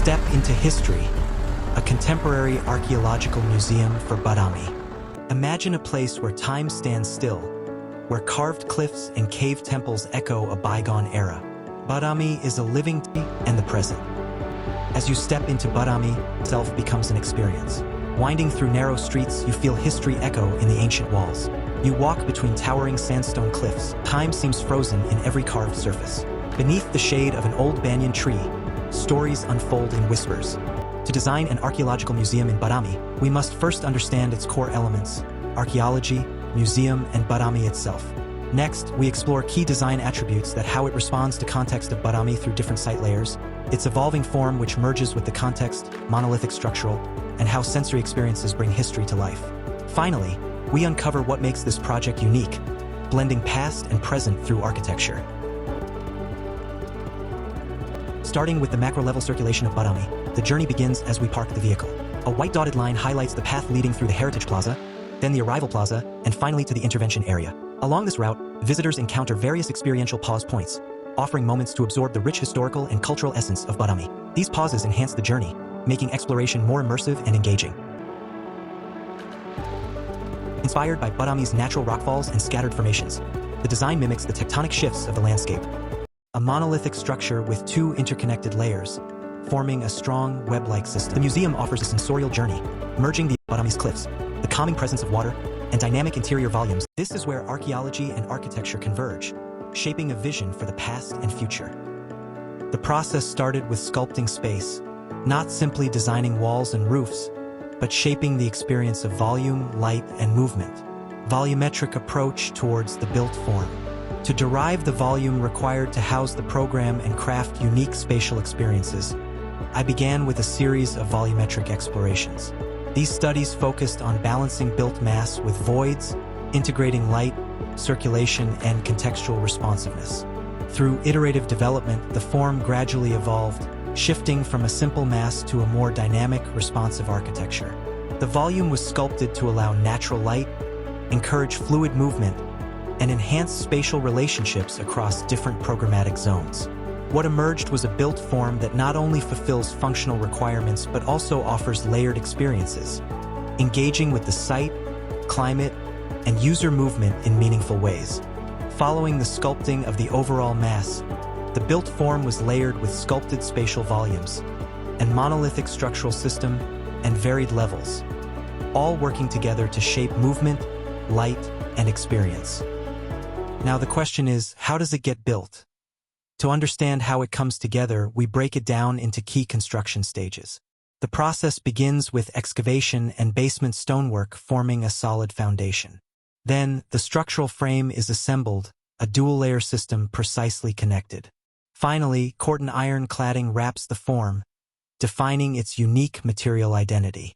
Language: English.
Step into history, a contemporary archaeological museum for Badami. Imagine a place where time stands still, where carved cliffs and cave temples echo a bygone era. Badami is a living and the present. As you step into Badami, itself becomes an experience. Winding through narrow streets, you feel history echo in the ancient walls. You walk between towering sandstone cliffs. Time seems frozen in every carved surface. Beneath the shade of an old banyan tree, stories unfold in whispers. To design an archaeological museum in Badami, we must first understand its core elements: archaeology, museum, and Badami itself. Next, we explore key design attributes that how it responds to context of Badami through different site layers, its evolving form which merges with the context, monolithic structural, and how sensory experiences bring history to life. Finally, we uncover what makes this project unique, blending past and present through architecture. Starting with the macro-level circulation of Badami, the journey begins as we park the vehicle. A white dotted line highlights the path leading through the Heritage Plaza, then the Arrival Plaza, and finally to the Intervention area. Along this route, visitors encounter various experiential pause points, offering moments to absorb the rich historical and cultural essence of Badami. These pauses enhance the journey, making exploration more immersive and engaging. Inspired by Badami's natural rockfalls and scattered formations, the design mimics the tectonic shifts of the landscape. A monolithic structure with two interconnected layers, forming a strong web-like system. The museum offers a sensorial journey, merging the Badami's cliffs, the calming presence of water, and dynamic interior volumes. This is where archaeology and architecture converge, shaping a vision for the past and future. The process started with sculpting space, not simply designing walls and roofs, but shaping the experience of volume, light, and movement. Volumetric approach towards the built form. To derive the volume required to house the program and craft unique spatial experiences, I began with a series of volumetric explorations. These studies focused on balancing built mass with voids, integrating light, circulation, and contextual responsiveness. Through iterative development, the form gradually evolved, shifting from a simple mass to a more dynamic, responsive architecture. The volume was sculpted to allow natural light, encourage fluid movement, and enhance spatial relationships across different programmatic zones. What emerged was a built form that not only fulfills functional requirements but also offers layered experiences, engaging with the site, climate, and user movement in meaningful ways. Following the sculpting of the overall mass, the built form was layered with sculpted spatial volumes, and monolithic structural system, and varied levels, all working together to shape movement, light, and experience. Now the question is, how does it get built? To understand how it comes together, we break it down into key construction stages. The process begins with excavation and basement stonework forming a solid foundation. Then, the structural frame is assembled, a dual-layer system precisely connected. Finally, corten iron cladding wraps the form, defining its unique material identity.